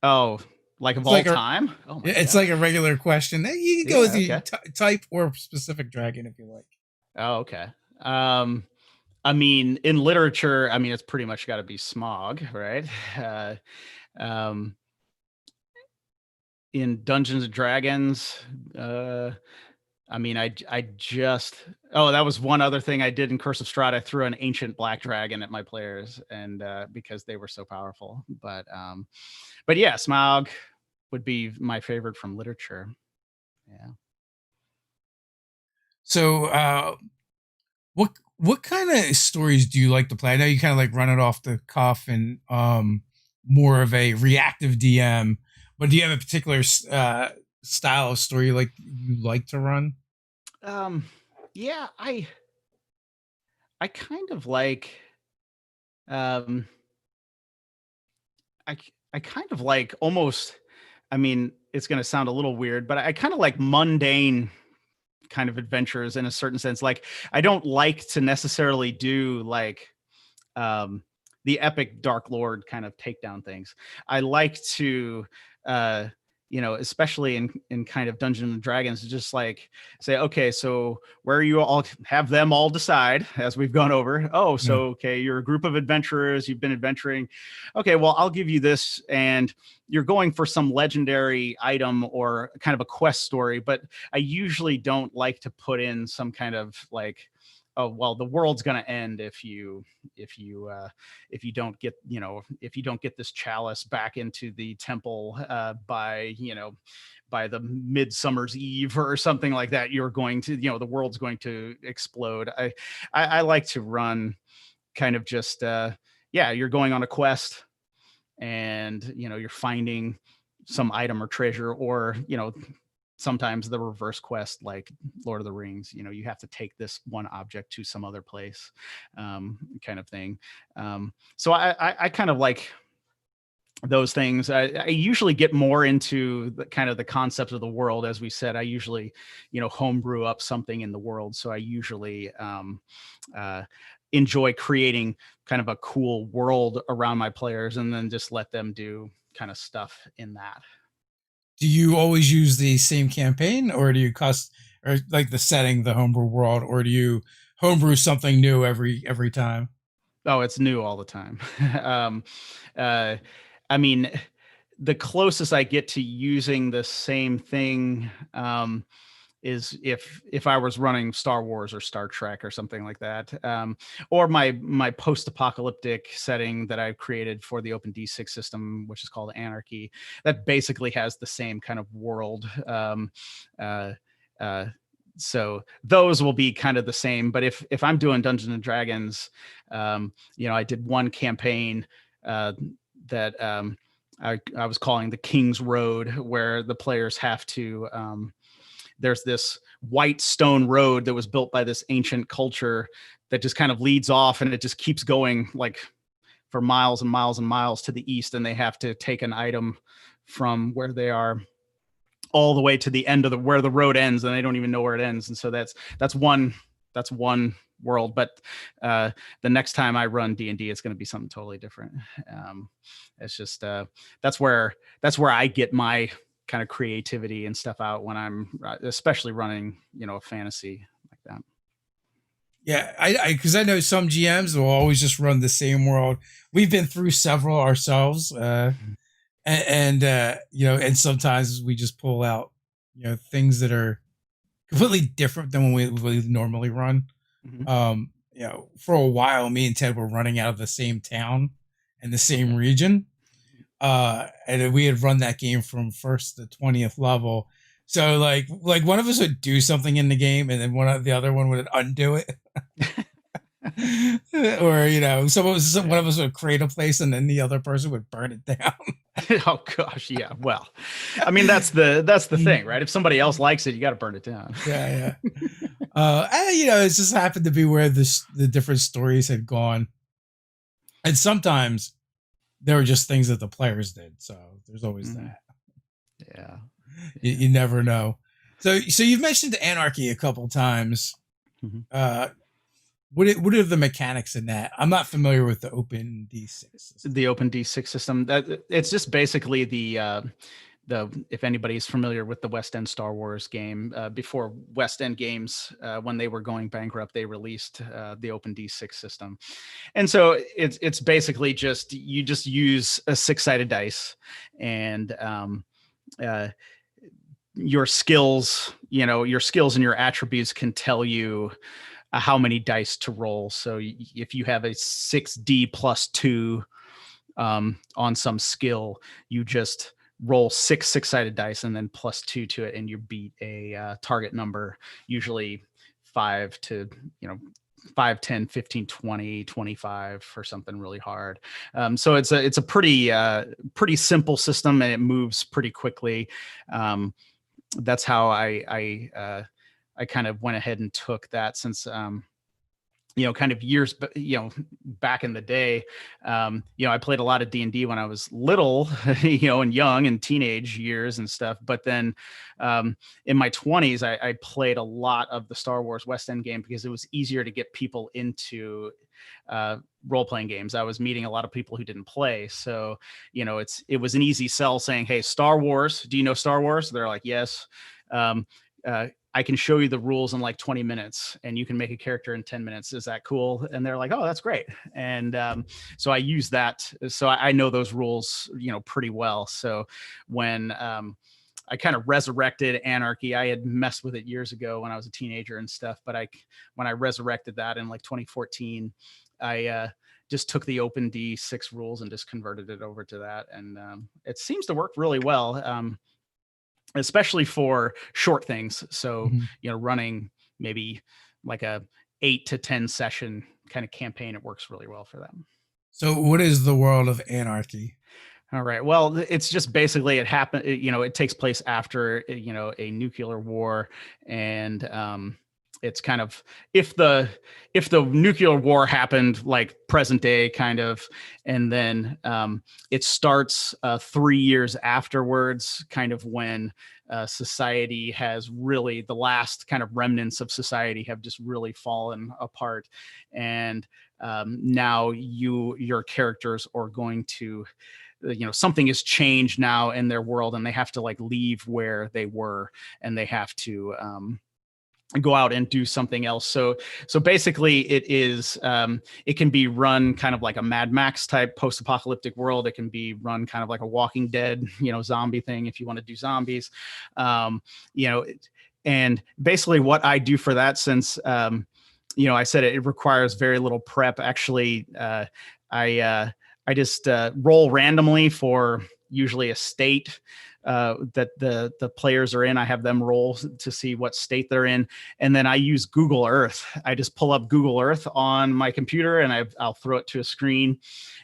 Oh, like of all time? Oh my it's God. Like a regular question. You can go with the type or specific dragon if you like. Oh, okay. I mean, in literature, it's pretty much got to be Smaug, right? In Dungeons and Dragons, I just, that was one other thing I did in Curse of Strahd. I threw an ancient black dragon at my players, and because they were so powerful. But yeah, Smaug would be my favorite from literature. Yeah. So what kind of stories do you like to play? I know you kind of like run it off the cuff and more of a reactive DM, but do you have a particular style of story you like to run? Um, yeah, I kind of like um I kind of like almost, I mean, it's going to sound a little weird, but I kind of like mundane kind of adventures in a certain sense. Like I don't like to necessarily do like um the epic Dark Lord kind of takedown things. I like to uh especially in kind of Dungeons and Dragons, just like say, okay, so where are you all, have them all decide as we've gone over. Oh, Yeah. so okay, you're a group of adventurers, you've been adventuring. Okay, well, I'll give you this, and you're going for some legendary item or kind of a quest story, but I usually don't like to put in some kind of like, oh well, the world's going to end if you if you don't get, if you don't get this chalice back into the temple by, by the midsummer's eve or something like that, you're going to, the world's going to explode. I like to run kind of just yeah, you're going on a quest, and you're finding some item or treasure, or sometimes the reverse quest, like Lord of the Rings, you have to take this one object to some other place, kind of thing. So I kind of like those things. I usually get more into the kind of the concept of the world. As we said, I usually, homebrew up something in the world. So I usually uh, enjoy creating kind of a cool world around my players, and then just let them do kind of stuff in that. Do you always use the same campaign, or do you or like the setting, the homebrew world, or do you homebrew something new every time? Oh, it's new all the time. um, uh, I mean, the closest I get to using the same thing is if I was running Star Wars or Star Trek or something like that, or my post-apocalyptic setting that I've created for the Open D6 system, which is called Anarchy, that basically has the same kind of world. Uh, uh, so those will be kind of the same. But if I'm doing Dungeons and Dragons, I did one campaign that I was calling the King's Road, where the players have to there's this white stone road that was built by this ancient culture that just kind of leads off, and it just keeps going like for miles and miles and miles to the east, and they have to take an item from where they are all the way to the end of where the road ends, and they don't even know where it ends. And so that's one world. But the next time I run D&D, it's going to be something totally different. It's just that's where I get my kind of creativity and stuff out, when I'm especially running, a fantasy like that. Yeah, I because I know some GMs will always just run the same world. We've been through several ourselves, and sometimes we just pull out things that are completely different than when we normally run. Mm-hmm. For a while, me and Ted were running out of the same town and the same Okay. region, and we had run that game from first to 20th level. So like one of us would do something in the game, and then the other one would undo it. Or one of us would create a place, and then the other person would burn it down. Oh gosh, yeah. Well, I mean, that's the thing, right? If somebody else likes it, you got to burn it down. Yeah, yeah. It just happened to be where the different stories had gone, and sometimes there were just things that the players did. So there's always that. Yeah. You never know. So you've mentioned Anarchy a couple times. Mm-hmm. What are the mechanics in that? I'm not familiar with the Open D6 system. The Open D6 system, that it's just basically the if anybody's familiar with the West End Star Wars game, before West End Games, when they were going bankrupt, they released the Open D6 system. And so it's basically just, you just use a 6-sided dice, and your skills, your skills and your attributes can tell you how many dice to roll. So if you have a 6D plus 2 on some skill, you just roll 6-sided dice and then plus 2 to it, and you beat a target number, usually 5 to 5, 10, 15, 20, 25 for something really hard. So it's a pretty simple system, and it moves pretty quickly. That's how I kind of went ahead and took that, since kind of years, back in the day, I played a lot of D&D when I was little, and young and teenage years and stuff. But then in my 20s, I played a lot of the Star Wars West End game because it was easier to get people into role-playing games. I was meeting a lot of people who didn't play. So, it was an easy sell saying, hey, Star Wars, do you know Star Wars? They're like, yes. I can show you the rules in like 20 minutes and you can make a character in 10 minutes. Is that cool? And they're like, oh, that's great. And so I use that. So I know those rules, pretty well. So when I kind of resurrected Anarchy, I had messed with it years ago when I was a teenager and stuff. But when I resurrected that in like 2014, I just took the Open D6 rules and just converted it over to that. And it seems to work really well. Especially for short things. So, running maybe like a 8 to 10 session kind of campaign, it works really well for them. So what is the world of Anarchy? All right. Well, it's just basically it takes place after, a nuclear war, and it's kind of if the nuclear war happened like present day kind of, and then it starts 3 years afterwards, kind of when society has really, the last kind of remnants of society have just really fallen apart, and now your characters are going to, something has changed now in their world, and they have to like leave where they were, and they have to go out and do something else. So basically it is, it can be run kind of like a Mad Max type post-apocalyptic world. It can be run kind of like a Walking Dead, zombie thing, if you want to do zombies. And basically what I do for that, since, I said it requires very little prep. Actually, I just roll randomly for usually a state that the players are in. I have them roll to see what state they're in, and then I use Google Earth. I just pull up Google Earth on my computer, and I'll throw it to a screen,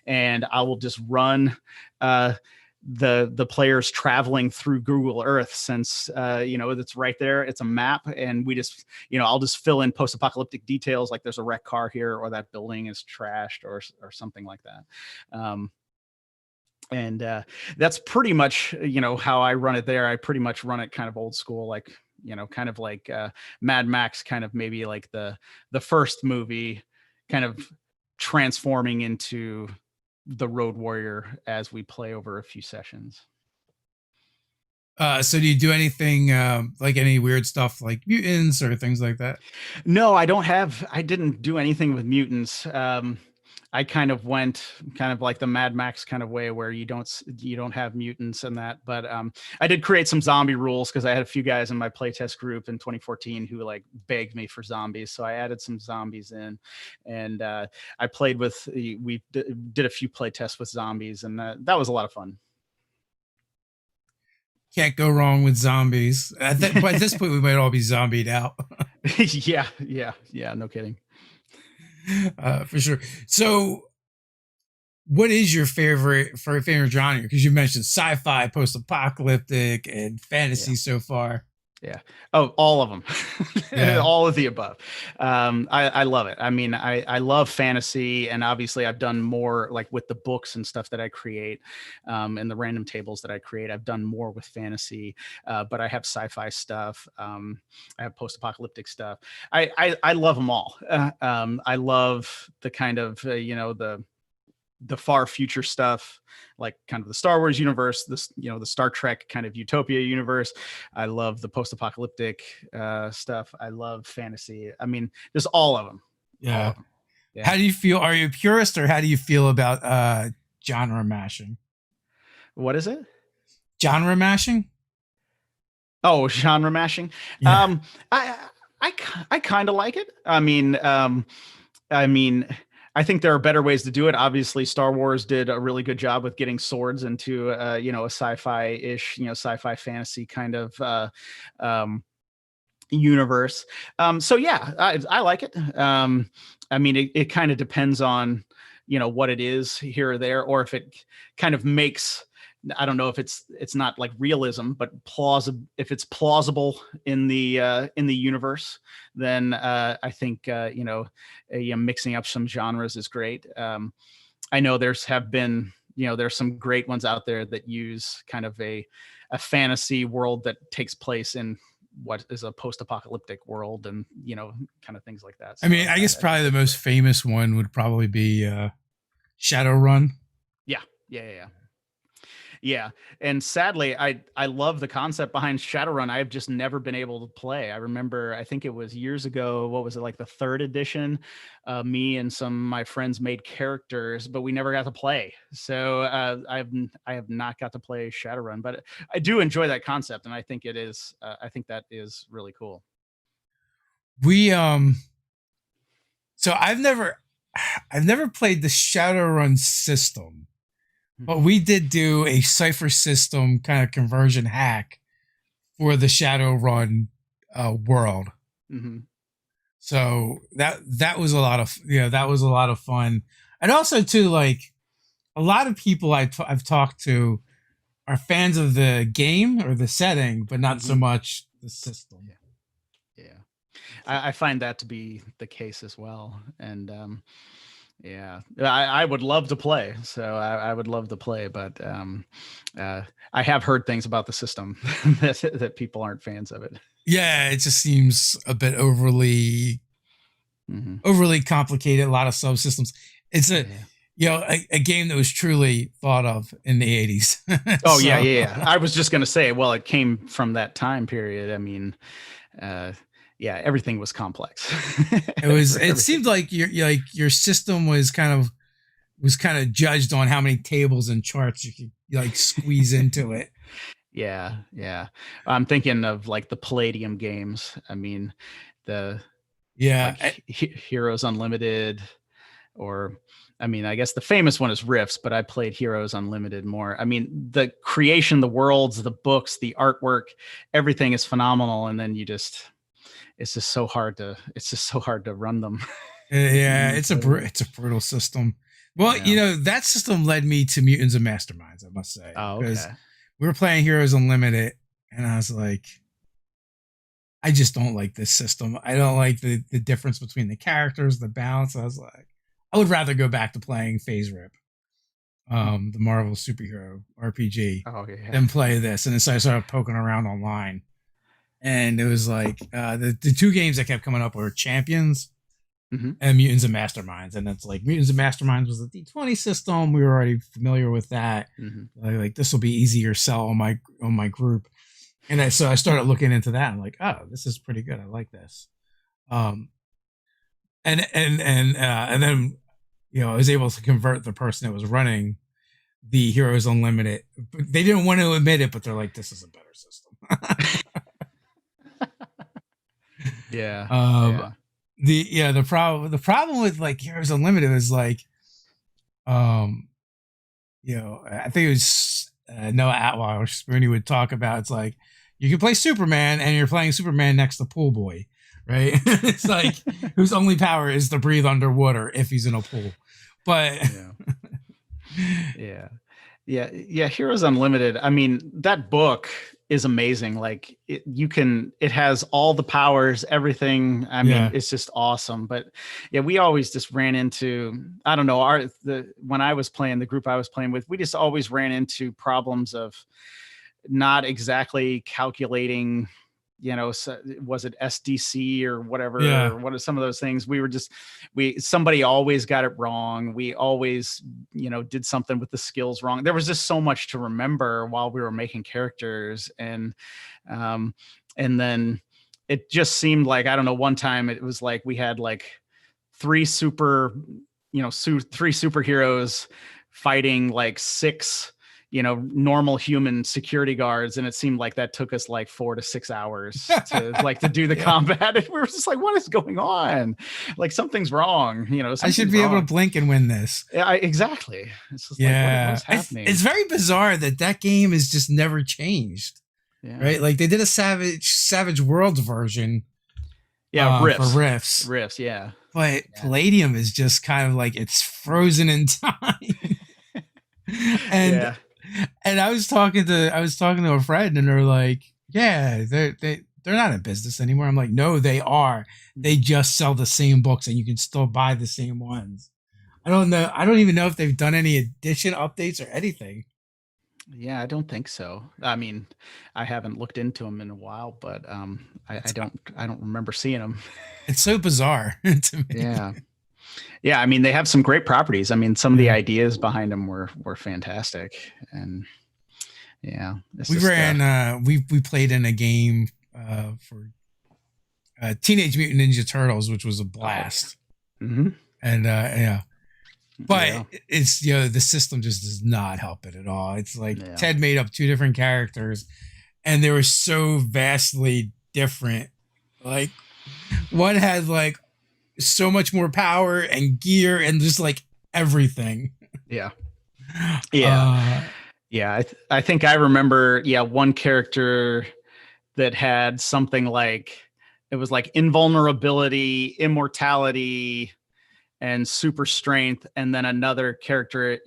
and I will just run the players traveling through Google Earth, since it's right there. It's a map, and we just I'll just fill in post-apocalyptic details, like there's a wrecked car here, or that building is trashed, or something like that. And that's pretty much how I run it there. I pretty much run it kind of old school, like kind of like Mad Max, kind of maybe like the first movie, kind of transforming into the Road Warrior as we play over a few sessions. So do you do anything like any weird stuff like mutants or things like that? No, I didn't do anything with mutants. I kind of went kind of like the Mad Max kind of way, where you don't have mutants and that. But I did create some zombie rules, because I had a few guys in my playtest group in 2014 who like begged me for zombies. So I added some zombies in, and I played with, we did a few playtests with zombies, and that was a lot of fun. Can't go wrong with zombies. By this point, we might all be zombied out. Yeah, no kidding. For sure. So what is your favorite genre? Because you mentioned sci-fi, post-apocalyptic, and fantasy so far. Yeah. Oh, all of them. Yeah. All of the above. I love it. I mean, I love fantasy, and obviously I've done more like with the books and stuff that I create, and the random tables that I create. I've done more with fantasy, but I have sci-fi stuff. I have post-apocalyptic stuff. I love them all. I love the kind of, the far future stuff, like kind of the Star Wars universe, the Star Trek kind of utopia universe. I love the post-apocalyptic stuff. I love fantasy. I mean, just all of them. Yeah. All of them. Yeah. How do you feel? Are you a purist, or how do you feel about genre mashing? What is it? Genre mashing? Oh, genre mashing. Yeah. I kind of like it. I mean, I think there are better ways to do it. Obviously, Star Wars did a really good job with getting swords into, a sci-fi-ish, sci-fi fantasy kind of universe. So yeah, I like it. I mean, it kind of depends on, what it is here or there, or if it kind of makes, I don't know if it's not like realism, but plausible. If it's plausible in the universe, then I think mixing up some genres is great. I know there's some great ones out there that use kind of a fantasy world that takes place in what is a post-apocalyptic world, and kind of things like that. So, I mean, I guess probably the most famous one would probably be Shadowrun. Yeah. And sadly, I love the concept behind Shadowrun. I've just never been able to play. I remember, I think it was years ago, what was it, like the 3rd edition? Me and some of my friends made characters, but we never got to play. So I have not got to play Shadowrun, but I do enjoy that concept, and I think it is. I think that is really cool. So I've never played the Shadowrun system. But we did do a Cypher System kind of conversion hack for the Shadowrun world. Mm-hmm. So that was a lot of fun. And also too, like, a lot of people I've talked to are fans of the game or the setting, but not so much the system. Yeah. I find that to be the case as well. And yeah, I would love to play. So I would love to play, but I have heard things about the system that people aren't fans of it. Yeah, it just seems a bit overly complicated. A lot of subsystems. It's a game that was truly thought of in the 80s. Oh, so. Yeah. I was just gonna say, well, it came from that time period. I mean, yeah, everything was complex. It seemed like your system was kind of judged on how many tables and charts you could like squeeze into it. Yeah. I'm thinking of like the Palladium games. I mean, Heroes Unlimited, or I mean, I guess the famous one is Rifts, but I played Heroes Unlimited more. I mean, the creation, the worlds, the books, the artwork, everything is phenomenal, and then it's just so hard to run them. Yeah, it's a brutal system. Well, that system led me to Mutants and Masterminds, I must say. Oh, okay. We were playing Heroes Unlimited, and I was like, I just don't like this system. I don't like the difference between the characters, the balance. I was like, I would rather go back to playing Phase Rip, the Marvel superhero RPG, than play this. And so I started poking around online. And it was like the 2 games that kept coming up were Champions and Mutants and Masterminds. And it's like Mutants and Masterminds was the D20 system. We were already familiar with that. Like this will be easier sell on my group. And so I started looking into that. And like, oh, this is pretty good. I like this. And then I was able to convert the person that was running the Heroes Unlimited. They didn't want to admit it, but they're like, this is a better system. Yeah. The problem with like Heroes Unlimited is like, I think it was Noah Atwell or Spoonie would talk about. It's like you can play Superman and you're playing Superman next to Pool Boy, right? It's like whose only power is to breathe underwater if he's in a pool. But yeah. Heroes Unlimited. I mean, that book is amazing. Like it has all the powers, everything. I mean, it's just awesome. But yeah, we always just ran into, I don't know, when I was playing, the group I was playing with, we just always ran into problems of not exactly calculating, was it SDC or whatever, or what are some of those things? Somebody always got it wrong. We always, did something with the skills wrong. There was just so much to remember while we were making characters. And then it just seemed like, I don't know, one time it was like, we had like 3 superheroes fighting like 6 normal human security guards, and it seemed like that took us like 4 to 6 hours to do the combat. And we were just like, what is going on? Like something's wrong. I should be able to blink and win this. Exactly. It's just like, what is happening? It's very bizarre that game is just never changed. Yeah. right? Like they did a Savage Worlds version, Yeah. for Riffs. Rifts, Riffs. Yeah. but Yeah. Palladium is just kind of like it's frozen in time. and Yeah. and I was talking to a friend, and they're like, yeah, they're not in business anymore. I'm like, no, they are. They just sell the same books, and you can still buy the same ones. I don't know. I don't even know if they've done any edition updates or anything. Yeah, I don't think so. I mean, I haven't looked into them in a while, but I It's don't remember seeing them. it's so bizarre to me. Yeah. Yeah, I mean, they have some great properties. I mean, some of the Yeah. ideas behind them were fantastic, and yeah, it's We just ran. We played in a game for Teenage Mutant Ninja Turtles, which was a blast. hmm And yeah, but yeah, it's the system just does not help it at all. It's like yeah, Ted made up two different characters, and they were so vastly different. Like one had like so much more power and gear and just like everything. yeah, yeah, Uh, yeah. I think I remember. Yeah, one character that had something like it was like invulnerability, immortality, and super strength, and then another character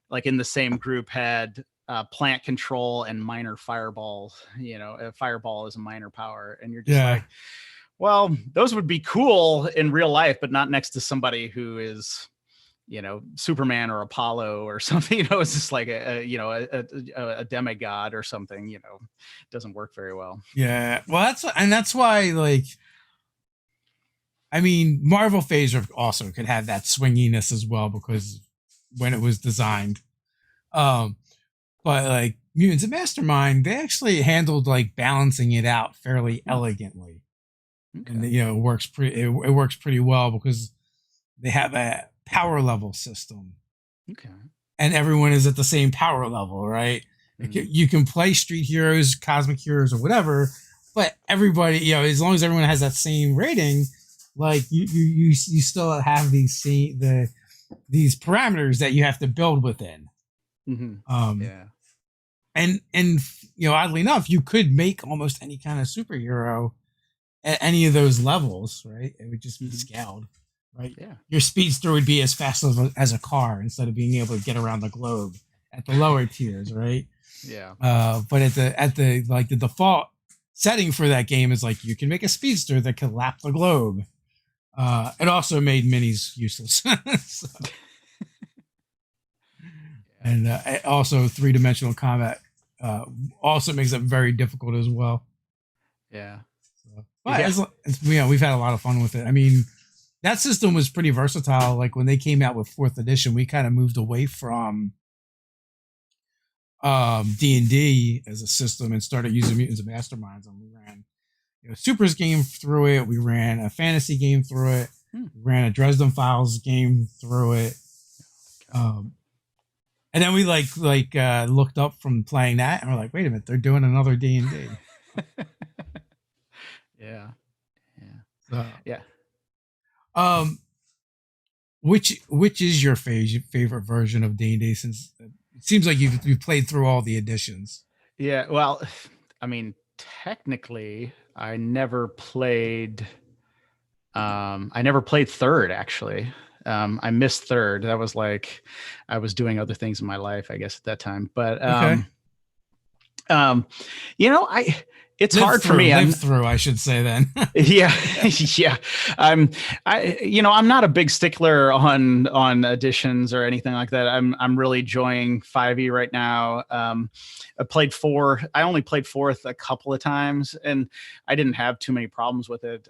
like in the same group had plant control and minor fireballs. A fireball is a minor power, and you're just yeah, like, well, those would be cool in real life, but not next to somebody who is, Superman or Apollo or something. It's just like a demigod or something. Doesn't work very well. yeah. Well, that's why like. I mean, Marvel Phaser also could have that swinginess as well because when it was designed. Um, but like Mutants and Mastermind, they actually handled like balancing it out fairly elegantly, and Okay. it works pretty well because they have a power level system, Okay. and everyone is at the same power level, right? Like, Mhm. you can play Street Heroes, Cosmic Heroes, or whatever, but everybody, as long as everyone has that same rating, like you still have these parameters that you have to build within. Mhm. Um, Yeah. and oddly enough, you could make almost any kind of superhero at any of those levels, right? It would just be Mhm. scaled, right? Yeah. Your speedster would be as fast as a car instead of being able to get around the globe at the lower tiers, right? Yeah. But at the like the default setting for that game is like you can make a speedster that can lap the globe. It also made minis useless. So, Yeah. and also three-dimensional combat also makes it very difficult as well. Yeah. So, but Yeah. we've had a lot of fun with it. I mean, that system was pretty versatile. Like when they came out with fourth edition, we kind of moved away from D&D as a system and started using Mutants and Masterminds, and we ran Supers game through it. We ran a fantasy game through it. Hmm. We ran a Dresden Files game through it. And then we looked up from playing that, and we're like, wait a minute, they're doing another D&D. Yeah. Yeah. So, Yeah. which is your favorite version of D&D? Since it seems like you've played through all the editions. Yeah. Well, I mean, technically, I never played third actually. I missed third. That was like I was doing other things in my life, I guess, at that time. But Okay. it's hard for me. Live through, I should say then. Yeah. Yeah. I'm not a big stickler on editions or anything like that. I'm really enjoying 5e right now. I only played fourth a couple of times, and I didn't have too many problems with it.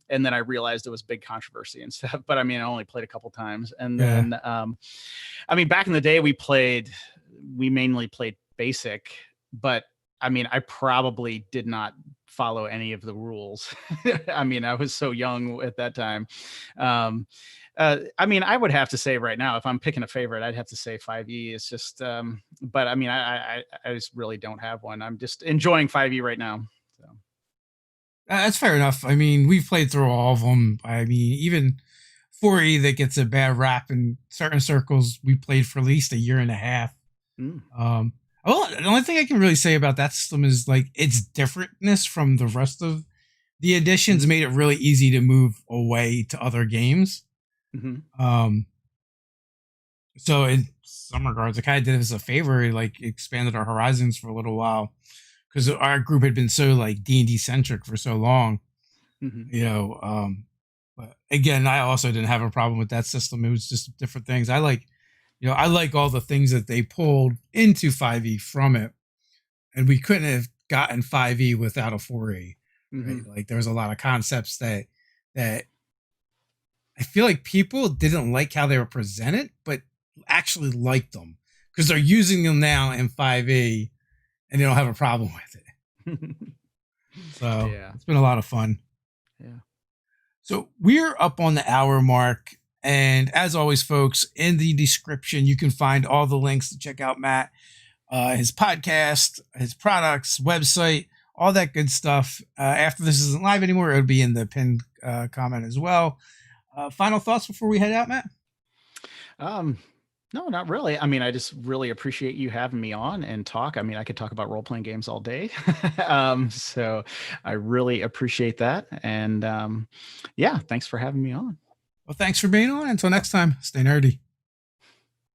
And then I realized it was big controversy and stuff, but I mean, I only played a couple times. And then, I mean, back in the day we mainly played basic, but I mean, I probably did not follow any of the rules. I mean, I was so young at that time. I mean, I would have to say right now, if I'm picking a favorite, I'd have to say 5e. It's just, but I mean, I just really don't have one. I'm just enjoying 5e right now. So. That's fair enough. I mean, we've played through all of them. I mean, even 4e that gets a bad rap in certain circles, we played for at least a year and a half. Mm. Oh, the only thing I can really say about that system is like its differentness from the rest of the editions Mhm. made it really easy to move away to other games. Mhm. Um, so in some regards, it kind of did us a favor. It like expanded our horizons for a little while because our group had been so like D&D centric for so long. Mhm. You know, but again, I also didn't have a problem with that system. It was just different things. I like, you know, I like all the things that they pulled into 5e from it, and we couldn't have gotten 5e without a 4e, right? Mhm. Like there was a lot of concepts that I feel like people didn't like how they were presented, but actually liked them because they're using them now in 5e and they don't have a problem with it. So Yeah. it's been a lot of fun. Yeah. So we're up on the hour mark. And as always, folks, in the description, you can find all the links to check out Matt, his podcast, his products, website, all that good stuff. After this isn't live anymore, it'll be in the pinned comment as well. Final thoughts before we head out, Matt? Um, no, not really. I mean, I just really appreciate you having me on and talk. I mean, I could talk about role-playing games all day. So I really appreciate that. And yeah, thanks for having me on. Well, thanks for being on. Until next time, stay nerdy.